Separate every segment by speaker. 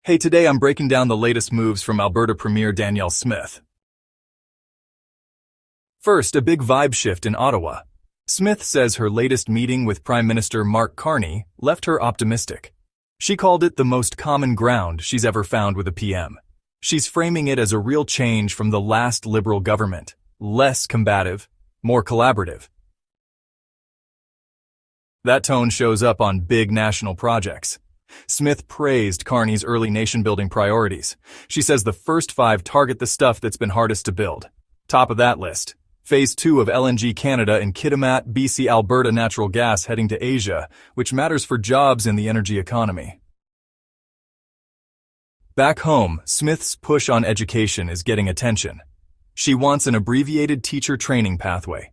Speaker 1: Hey, today I'm breaking down the latest moves from Alberta Premier Danielle Smith. First, a big vibe shift in Ottawa. Smith says her latest meeting with Prime Minister Mark Carney left her optimistic. She called it the most common ground she's ever found with a PM. She's framing it as a real change from the last Liberal government, less combative, more collaborative. That tone shows up on big national projects. Smith praised Carney's early nation-building priorities. She says the first 5 target the stuff that's been hardest to build. Top of that list, Phase 2 of LNG Canada and Kitimat, BC Alberta natural gas heading to Asia, which matters for jobs in the energy economy. Back home, Smith's push on education is getting attention. She wants an abbreviated teacher training pathway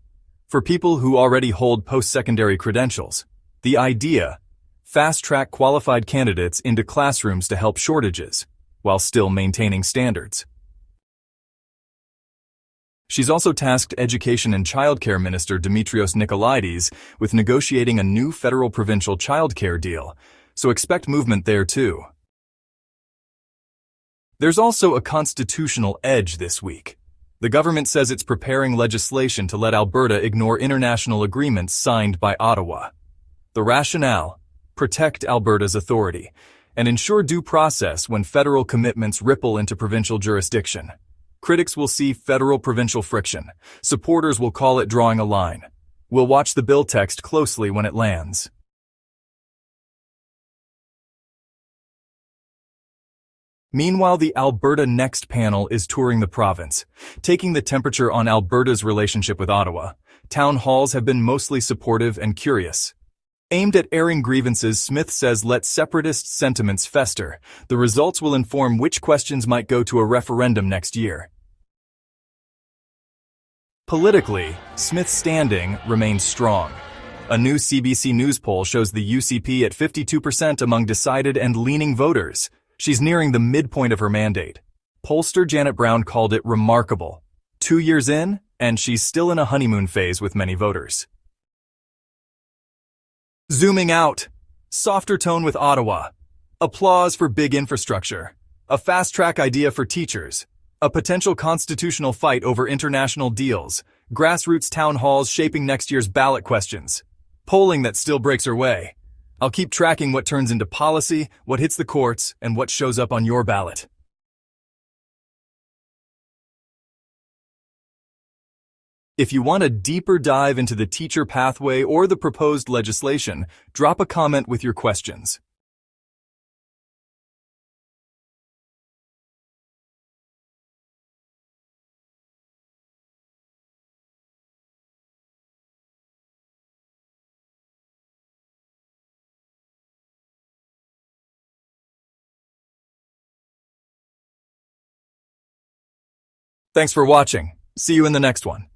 Speaker 1: for people who already hold post-secondary credentials. The idea: fast-track qualified candidates into classrooms to help shortages, while still maintaining standards. She's also tasked Education and Childcare Minister Dimitrios Nicolaides with negotiating a new federal-provincial childcare deal, so expect movement there too. There's also a constitutional edge this week. The government says it's preparing legislation to let Alberta ignore international agreements signed by Ottawa. The rationale: protect Alberta's authority, and ensure due process when federal commitments ripple into provincial jurisdiction. Critics will see federal-provincial friction. Supporters will call it drawing a line. We'll watch the bill text closely when it lands. Meanwhile, the Alberta Next panel is touring the province, taking the temperature on Alberta's relationship with Ottawa. Town halls have been mostly supportive and curious. Aimed at airing grievances, Smith says let separatist sentiments fester. The results will inform which questions might go to a referendum next year. Politically, Smith's standing remains strong. A new CBC News poll shows the UCP at 52% among decided and leaning voters. She's nearing the midpoint of her mandate. Pollster Janet Brown called it remarkable. 2 years in, and she's still in a honeymoon phase with many voters. Zooming out, softer tone with Ottawa. Applause for big infrastructure. A fast-track idea for teachers. A potential constitutional fight over international deals. Grassroots town halls shaping next year's ballot questions. Polling that still breaks her way. I'll keep tracking what turns into policy, what hits the courts, and what shows up on your ballot. If you want a deeper dive into the teacher pathway or the proposed legislation, drop a comment with your questions. Thanks for watching. See you in the next one.